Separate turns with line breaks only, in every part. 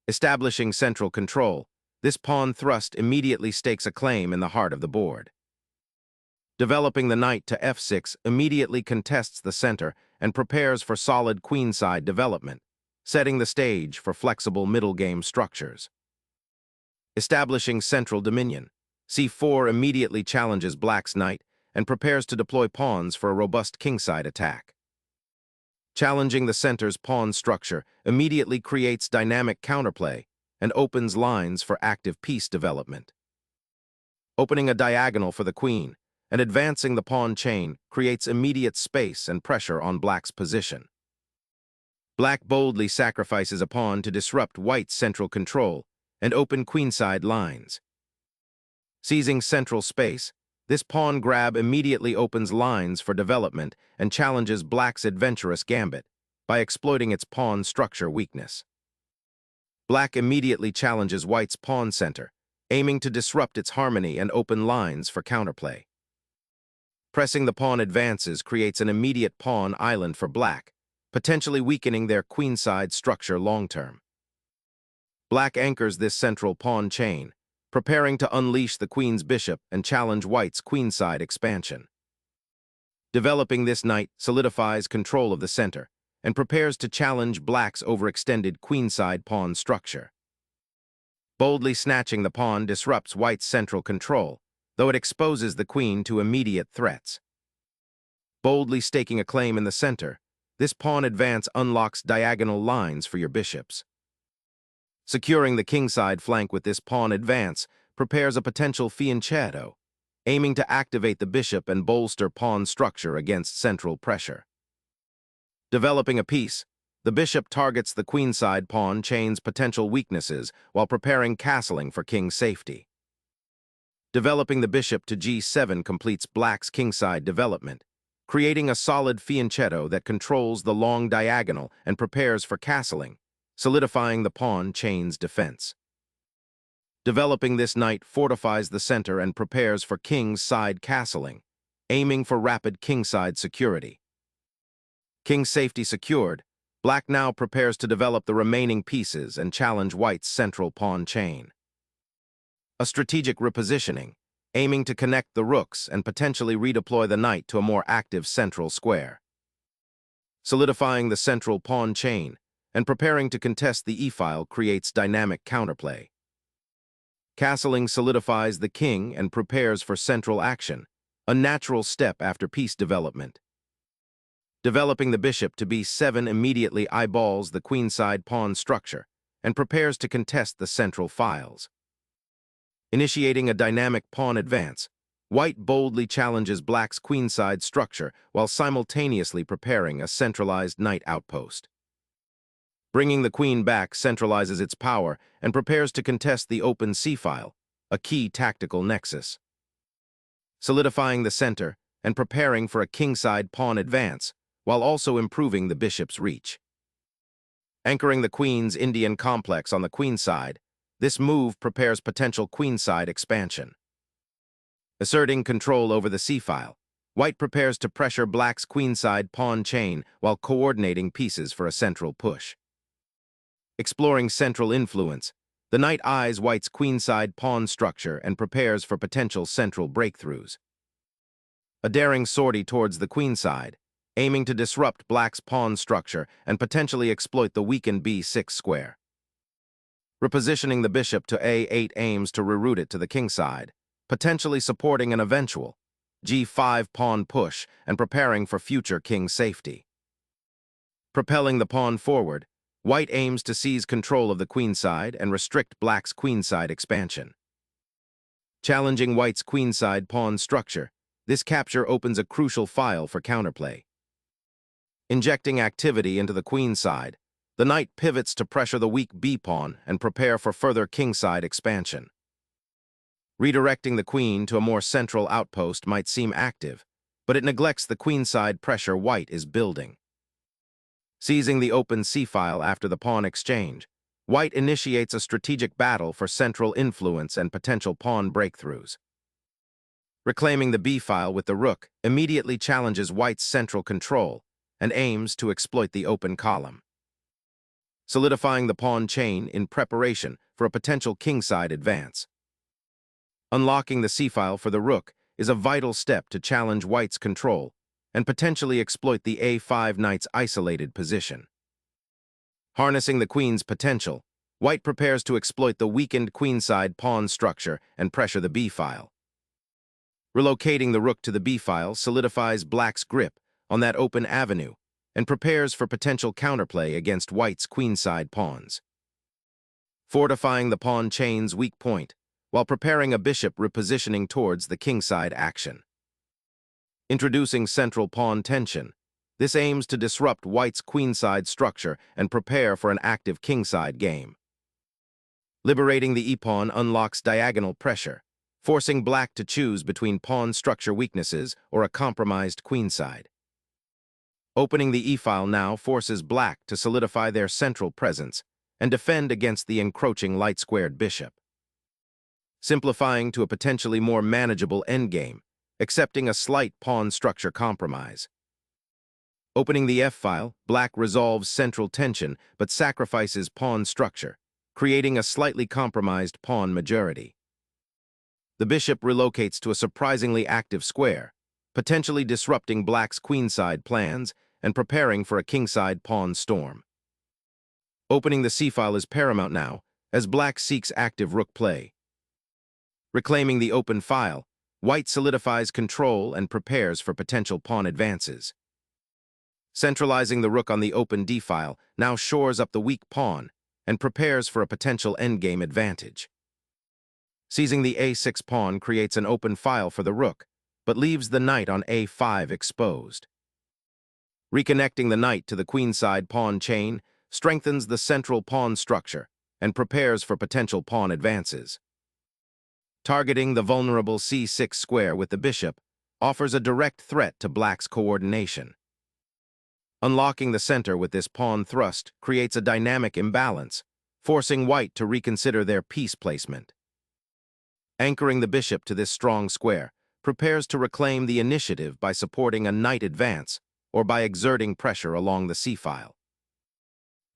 Establishing central control, this pawn thrust immediately stakes a claim in the heart of the board. Developing the knight to f6 immediately contests the center and prepares for solid queenside development, setting the stage for flexible middle game structures. Establishing central dominion, c4 immediately challenges black's knight and prepares to deploy pawns for a robust kingside attack. Challenging the center's pawn structure immediately creates dynamic counterplay and opens lines for active piece development. Opening a diagonal for the queen and advancing the pawn chain creates immediate space and pressure on black's position. Black boldly sacrifices a pawn to disrupt white's central control and open queenside lines. Seizing central space, this pawn grab immediately opens lines for development and challenges black's adventurous gambit by exploiting its pawn structure weakness. Black immediately challenges white's pawn center, aiming to disrupt its harmony and open lines for counterplay. Pressing the pawn advances creates an immediate pawn island for black, potentially weakening their queenside structure long-term. Black anchors this central pawn chain, preparing to unleash the queen's bishop and challenge white's queenside expansion. Developing this knight solidifies control of the center and prepares to challenge black's overextended queenside pawn structure. Boldly snatching the pawn disrupts white's central control, though it exposes the queen to immediate threats. Boldly staking a claim in the center, this pawn advance unlocks diagonal lines for your bishops. Securing the kingside flank with this pawn advance prepares a potential fianchetto, aiming to activate the bishop and bolster pawn structure against central pressure. Developing a piece, the bishop targets the queenside pawn chain's potential weaknesses while preparing castling for king safety. Developing the bishop to g7 completes black's kingside development, creating a solid fianchetto that controls the long diagonal and prepares for castling, solidifying the pawn chain's defense. Developing this knight fortifies the center and prepares for king's side castling, aiming for rapid kingside security. King safety secured, black now prepares to develop the remaining pieces and challenge white's central pawn chain. A strategic repositioning, aiming to connect the rooks and potentially redeploy the knight to a more active central square. Solidifying the central pawn chain and preparing to contest the e-file creates dynamic counterplay. Castling solidifies the king and prepares for central action, a natural step after piece development. Developing the bishop to b7 immediately eyeballs the queenside pawn structure and prepares to contest the central files. Initiating a dynamic pawn advance, white boldly challenges black's queenside structure while simultaneously preparing a centralized knight outpost. Bringing the queen back centralizes its power and prepares to contest the open c-file, a key tactical nexus. Solidifying the center and preparing for a kingside pawn advance, while also improving the bishop's reach. Anchoring the queen's Indian complex on the queenside, this move prepares potential queenside expansion. Asserting control over the c-file, white prepares to pressure black's queenside pawn chain while coordinating pieces for a central push. Exploring central influence, the knight eyes white's queenside pawn structure and prepares for potential central breakthroughs. A daring sortie towards the queenside, aiming to disrupt black's pawn structure and potentially exploit the weakened b6 square. Repositioning the bishop to a8 aims to reroute it to the kingside, potentially supporting an eventual g5 pawn push and preparing for future king safety. Propelling the pawn forward, white aims to seize control of the queenside and restrict black's queenside expansion. Challenging white's queenside pawn structure, this capture opens a crucial file for counterplay. Injecting activity into the queenside, the knight pivots to pressure the weak b-pawn and prepare for further kingside expansion. Redirecting the queen to a more central outpost might seem active, but it neglects the queenside pressure white is building. Seizing the open c-file after the pawn exchange, white initiates a strategic battle for central influence and potential pawn breakthroughs. Reclaiming the b-file with the rook immediately challenges white's central control and aims to exploit the open column. solidifying the pawn chain in preparation for a potential kingside advance. Unlocking the c-file for the rook is a vital step to challenge white's control and potentially exploit the a5 knight's isolated position. Harnessing the queen's potential, white prepares to exploit the weakened queenside pawn structure and pressure the b-file. Relocating the rook to the b-file solidifies black's grip on that open avenue and prepares for potential counterplay against white's queenside pawns. Fortifying the pawn chain's weak point while preparing a bishop repositioning towards the kingside action. Introducing central pawn tension, this aims to disrupt white's queenside structure and prepare for an active kingside game. Liberating the e-pawn unlocks diagonal pressure, forcing black to choose between pawn structure weaknesses or a compromised queenside. Opening the e-file now forces black to solidify their central presence and defend against the encroaching light-squared bishop. Simplifying to a potentially more manageable endgame, accepting a slight pawn structure compromise. Opening the f-file, black resolves central tension but sacrifices pawn structure, creating a slightly compromised pawn majority. The bishop relocates to a surprisingly active square, potentially disrupting black's queenside plans and preparing for a kingside pawn storm. Opening the c-file is paramount now, as black seeks active rook play. Reclaiming the open file, white solidifies control and prepares for potential pawn advances. Centralizing the rook on the open d-file now shores up the weak pawn and prepares for a potential endgame advantage. Seizing the a6 pawn creates an open file for the rook, but leaves the knight on a5 exposed. Reconnecting the knight to the queenside pawn chain strengthens the central pawn structure and prepares for potential pawn advances. Targeting the vulnerable c6 square with the bishop offers a direct threat to black's coordination. Unlocking the center with this pawn thrust creates a dynamic imbalance, forcing white to reconsider their piece placement. Anchoring the bishop to this strong square prepares to reclaim the initiative by supporting a knight advance or by exerting pressure along the c-file.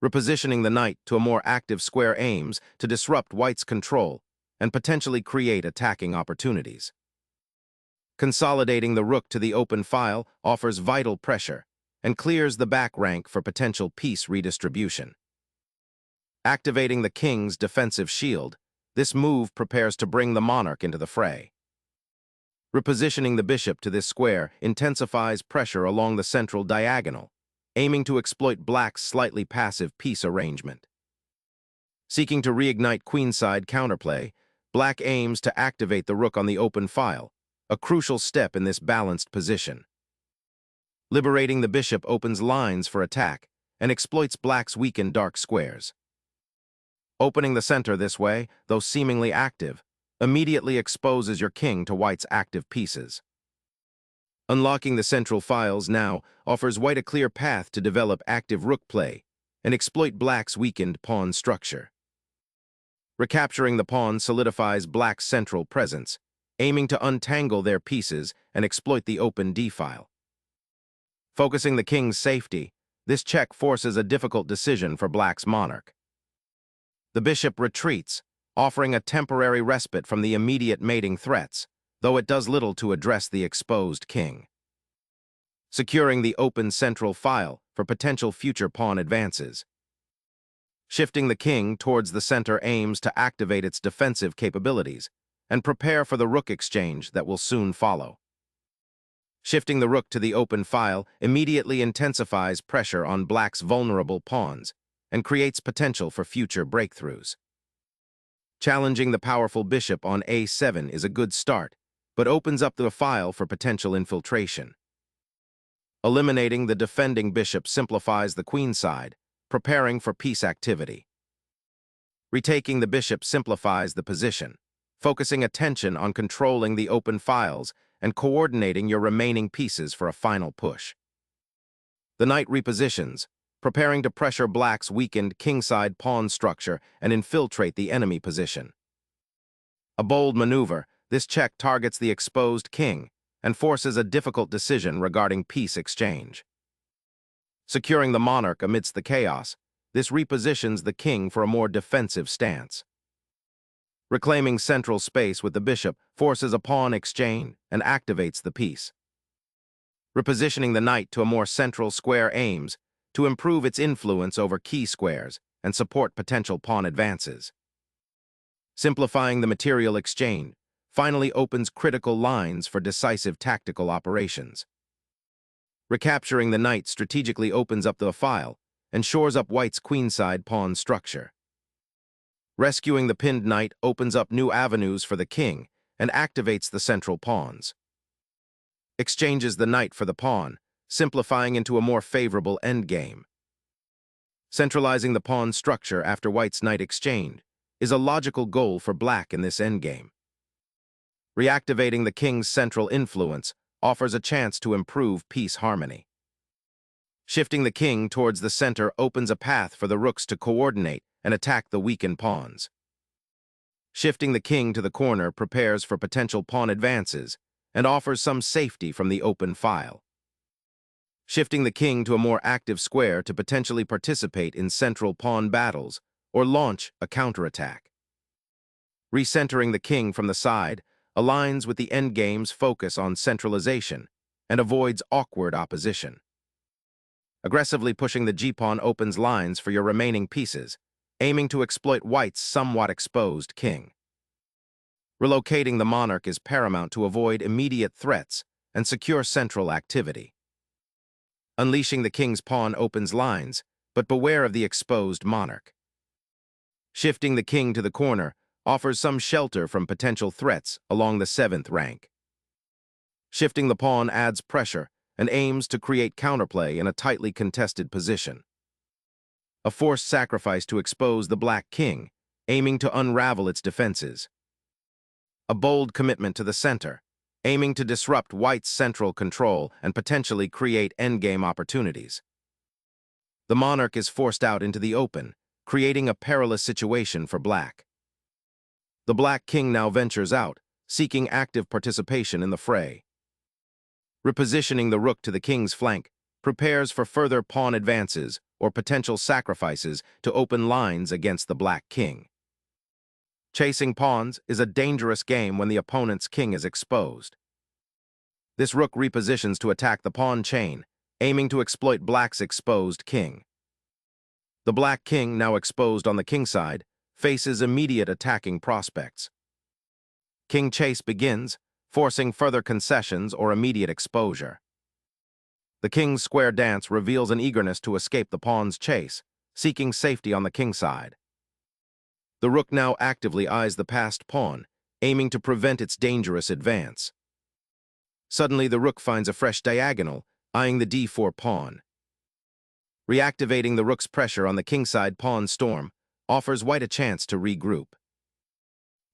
Repositioning the knight to a more active square aims to disrupt white's control and potentially create attacking opportunities. Consolidating the rook to the open file offers vital pressure and clears the back rank for potential piece redistribution. Activating the king's defensive shield, this move prepares to bring the monarch into the fray. Repositioning the bishop to this square intensifies pressure along the central diagonal, aiming to exploit black's slightly passive piece arrangement. Seeking to reignite queenside counterplay, black aims to activate the rook on the open file, a crucial step in this balanced position. Liberating the bishop opens lines for attack and exploits black's weakened dark squares. Opening the center this way, though seemingly active, immediately exposes your king to white's active pieces. Unlocking the central files now offers white a clear path to develop active rook play and exploit black's weakened pawn structure. Recapturing the pawn solidifies black's central presence, aiming to untangle their pieces and exploit the open d-file. Focusing the king's safety, this check forces a difficult decision for black's monarch. The bishop retreats, offering a temporary respite from the immediate mating threats, though it does little to address the exposed king. Securing the open central file for potential future pawn advances. Shifting the king towards the center aims to activate its defensive capabilities and prepare for the rook exchange that will soon follow. Shifting the rook to the open file immediately intensifies pressure on black's vulnerable pawns and creates potential for future breakthroughs. Challenging the powerful bishop on a7 is a good start, but opens up the file for potential infiltration. Eliminating the defending bishop simplifies the queenside, preparing for piece activity. Retaking the bishop simplifies the position, focusing attention on controlling the open files and coordinating your remaining pieces for a final push. The knight repositions, preparing to pressure black's weakened kingside pawn structure and infiltrate the enemy position. A bold maneuver, this check targets the exposed king and forces a difficult decision regarding piece exchange. Securing the monarch amidst the chaos, This repositions the king for a more defensive stance. Reclaiming central space with the bishop forces a pawn exchange and activates the piece. Repositioning the knight to a more central square aims to improve its influence over key squares and support potential pawn advances. Simplifying the material exchange finally opens critical lines for decisive tactical operations. Recapturing the knight strategically opens up the file and shores up white's queenside pawn structure. Rescuing the pinned knight opens up new avenues for the king and activates the central pawns. Exchanges the knight for the pawn, simplifying into a more favorable endgame. Centralizing the pawn structure after white's knight exchange is a logical goal for black in this endgame. Reactivating the king's central influence offers a chance to improve piece harmony. Shifting the king towards the center opens a path for the rooks to coordinate and attack the weakened pawns. Shifting the king to the corner prepares for potential pawn advances and offers some safety from the open file. Shifting the king to a more active square to potentially participate in central pawn battles or launch a counterattack. Recentering the king from the side aligns with the endgame's focus on centralization and avoids awkward opposition. Aggressively pushing the g-pawn opens lines for your remaining pieces, aiming to exploit white's somewhat exposed king. Relocating the monarch is paramount to avoid immediate threats and secure central activity. Unleashing the king's pawn opens lines, but beware of the exposed monarch. Shifting the king to the corner offers some shelter from potential threats along the 7th rank. Shifting the pawn adds pressure and aims to create counterplay in a tightly contested position. A forced sacrifice to expose the black king, aiming to unravel its defenses. A bold commitment to the center, aiming to disrupt white's central control and potentially create endgame opportunities. The monarch is forced out into the open, creating a perilous situation for black. The black king now ventures out, seeking active participation in the fray. Repositioning the rook to the king's flank prepares for further pawn advances or potential sacrifices to open lines against the black king. Chasing pawns is a dangerous game when the opponent's king is exposed. This rook repositions to attack the pawn chain, aiming to exploit black's exposed king. The black king, now exposed on the king side, faces immediate attacking prospects. King chase begins, forcing further concessions or immediate exposure. The king's square dance reveals an eagerness to escape the pawn's chase, seeking safety on the king side. The rook now actively eyes the passed pawn, aiming to prevent its dangerous advance. Suddenly, the rook finds a fresh diagonal, eyeing the d4 pawn. Reactivating the rook's pressure on the kingside pawn storm offers white a chance to regroup.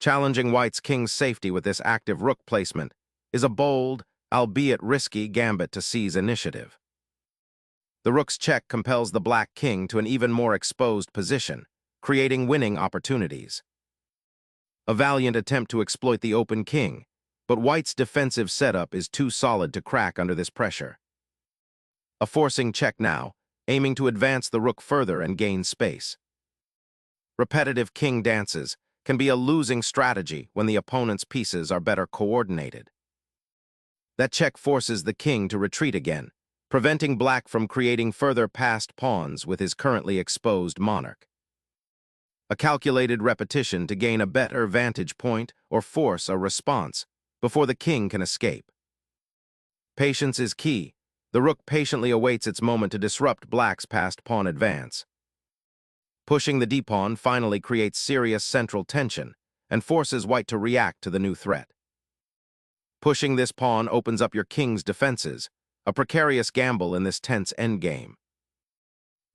Challenging white's king's safety with this active rook placement is a bold, albeit risky, gambit to seize initiative. The rook's check compels the black king to an even more exposed position, creating winning opportunities. A valiant attempt to exploit the open king, but white's defensive setup is too solid to crack under this pressure. A forcing check now, aiming to advance the rook further and gain space. Repetitive king dances can be a losing strategy when the opponent's pieces are better coordinated. That check forces the king to retreat again, preventing black from creating further passed pawns with his currently exposed monarch. A calculated repetition to gain a better vantage point or force a response before the king can escape. Patience is key. The rook patiently awaits its moment to disrupt black's passed pawn advance. Pushing the d-pawn finally creates serious central tension and forces white to react to the new threat. Pushing this pawn opens up your king's defenses, a precarious gamble in this tense endgame.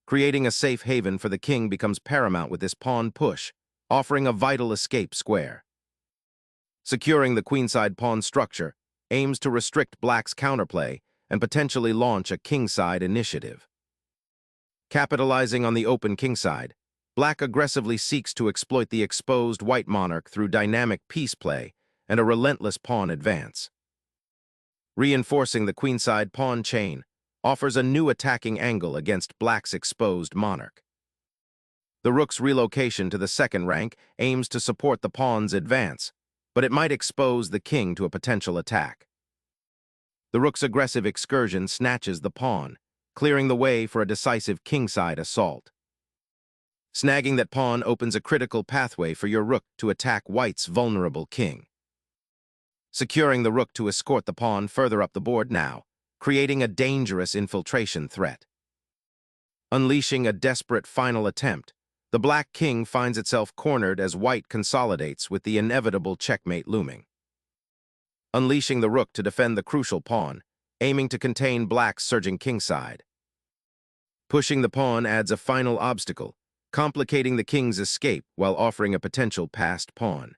Creating a safe haven for the king becomes paramount with this pawn push, offering a vital escape square. Securing the queenside pawn structure aims to restrict black's counterplay and potentially launch a kingside initiative. Capitalizing on the open kingside, black aggressively seeks to exploit the exposed white monarch through dynamic piece play and a relentless pawn advance. Reinforcing the queenside pawn chain offers a new attacking angle against black's exposed monarch. The rook's relocation to the second rank aims to support the pawn's advance, but it might expose the king to a potential attack. The rook's aggressive excursion snatches the pawn, clearing the way for a decisive kingside assault. Snagging that pawn opens a critical pathway for your rook to attack white's vulnerable king. Securing the rook to escort the pawn further up the board now, creating a dangerous infiltration threat. Unleashing a desperate final attempt, the black king finds itself cornered as white consolidates with the inevitable checkmate looming. Unleashing the rook to defend the crucial pawn, aiming to contain black's surging kingside. Pushing the pawn adds a final obstacle, complicating the king's escape while offering a potential passed pawn.